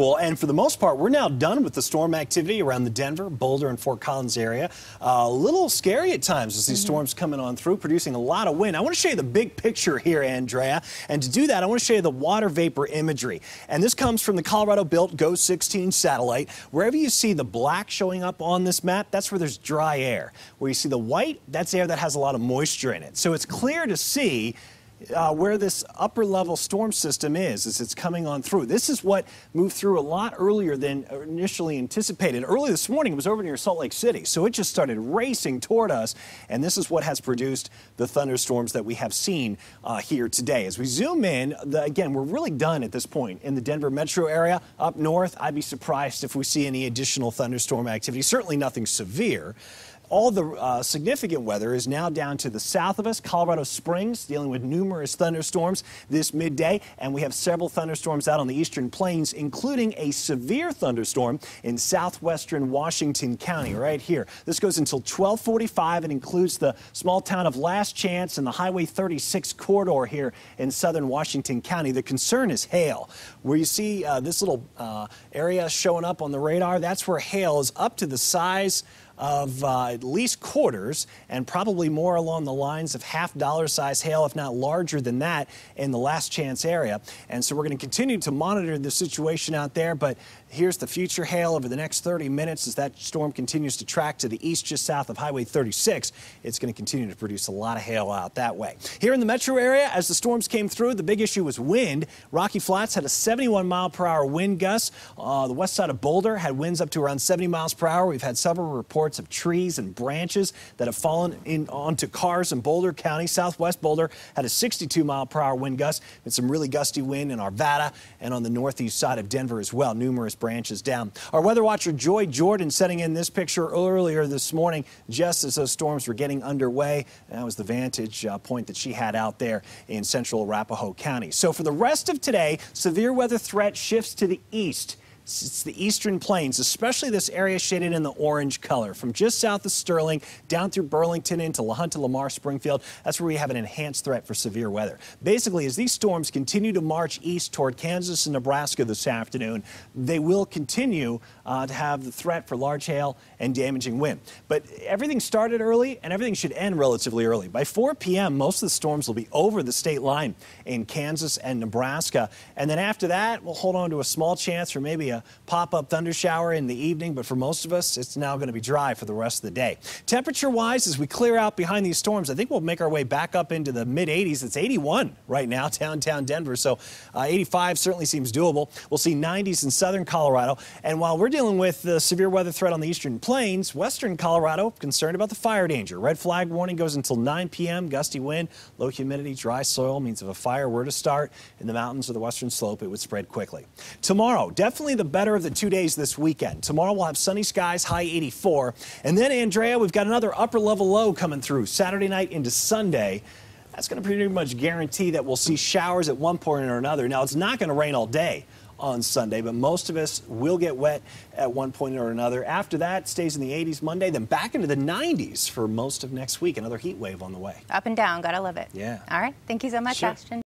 Well, and for the most part, we're now done with the storm activity around the Denver, Boulder, and Fort Collins area. A little scary at times as these storms coming on through, producing a lot of wind. I want to show you the big picture here, Andrea. And to do that, I want to show you the water vapor imagery. And this comes from the Colorado-built GO-16 satellite. Wherever you see the black showing up on this map, that's where there's dry air. Where you see the white, that's air that has a lot of moisture in it. So it's clear to see where this upper level storm system is as it's coming on through. This is what moved through a lot earlier than initially anticipated. Early this morning it was over near Salt Lake City, so it just started racing toward us, and this is what has produced the thunderstorms that we have seen here today. As we zoom in, again, we're really done at this point in the Denver metro area. Up north, I'd be surprised if we see any additional thunderstorm activity, certainly nothing severe. All the significant weather is now down to the south of us. Colorado Springs dealing with numerous thunderstorms this midday, and we have several thunderstorms out on the eastern plains, including a severe thunderstorm in southwestern Washington County right here. This goes until 12:45 and includes the small town of Last Chance and the Highway 36 corridor here in southern Washington County. The concern is hail. Where you see this little area showing up on the radar, that's where hail is up to the size of at least quarters, and probably more along the lines of $half size hail, if not larger than that, in the Last Chance area. And so we're going to continue to monitor the situation out there, but here's the future hail over the next 30 minutes as that storm continues to track to the east just south of Highway 36. It's going to continue to produce a lot of hail out that way. Here in the metro area, as the storms came through, the big issue was wind. Rocky Flats had a 71-mile-per-hour wind gust. The west side of Boulder had winds up to around 70 miles per hour. We've had several reports of trees and branches that have fallen onto cars in Boulder County. Southwest Boulder had a 62-mile-per-hour wind gust and some really gusty wind in Arvada and on the northeast side of Denver as well. Numerous branches down. Our weather watcher Joy Jordan setting in this picture earlier this morning just as those storms were getting underway. That was the vantage point that she had out there in central Arapahoe County. So for the rest of today, severe weather threat shifts to the east. It's the eastern plains, especially this area shaded in the orange color. From just south of Sterling down through Burlington into La Junta, Lamar, Springfield, that's where we have an enhanced threat for severe weather. Basically, as these storms continue to march east toward Kansas and Nebraska this afternoon, they will continue to have the threat for large hail and damaging wind. But everything started early and everything should end relatively early. By 4 p.m., most of the storms will be over the state line in Kansas and Nebraska. And then after that, we'll hold on to a small chance for maybe a pop-up thunder shower in the evening, but for most of us, it's now going to be dry for the rest of the day. Temperature-wise, as we clear out behind these storms, I think we'll make our way back up into the mid-80s. It's 81 right now, downtown Denver, so 85 certainly seems doable. We'll see 90s in southern Colorado, and while we're dealing with the severe weather threat on the eastern plains, western Colorado concerned about the fire danger. Red flag warning goes until 9 p.m. Gusty wind, low humidity, dry soil means if a fire were to start in the mountains or the western slope, it would spread quickly. Tomorrow, definitely the better of the 2 days this weekend. Tomorrow we'll have sunny skies, high 84. And then, Andrea, we've got another upper level low coming through Saturday night into Sunday. That's going to pretty much guarantee that we'll see showers at one point or another. Now, it's not going to rain all day on Sunday, but most of us will get wet at one point or another. After that, stays in the 80s Monday, then back into the 90s for most of next week. Another heat wave on the way. Up and down. Gotta love it. Yeah. All right. Thank you so much, Sure. Ashton.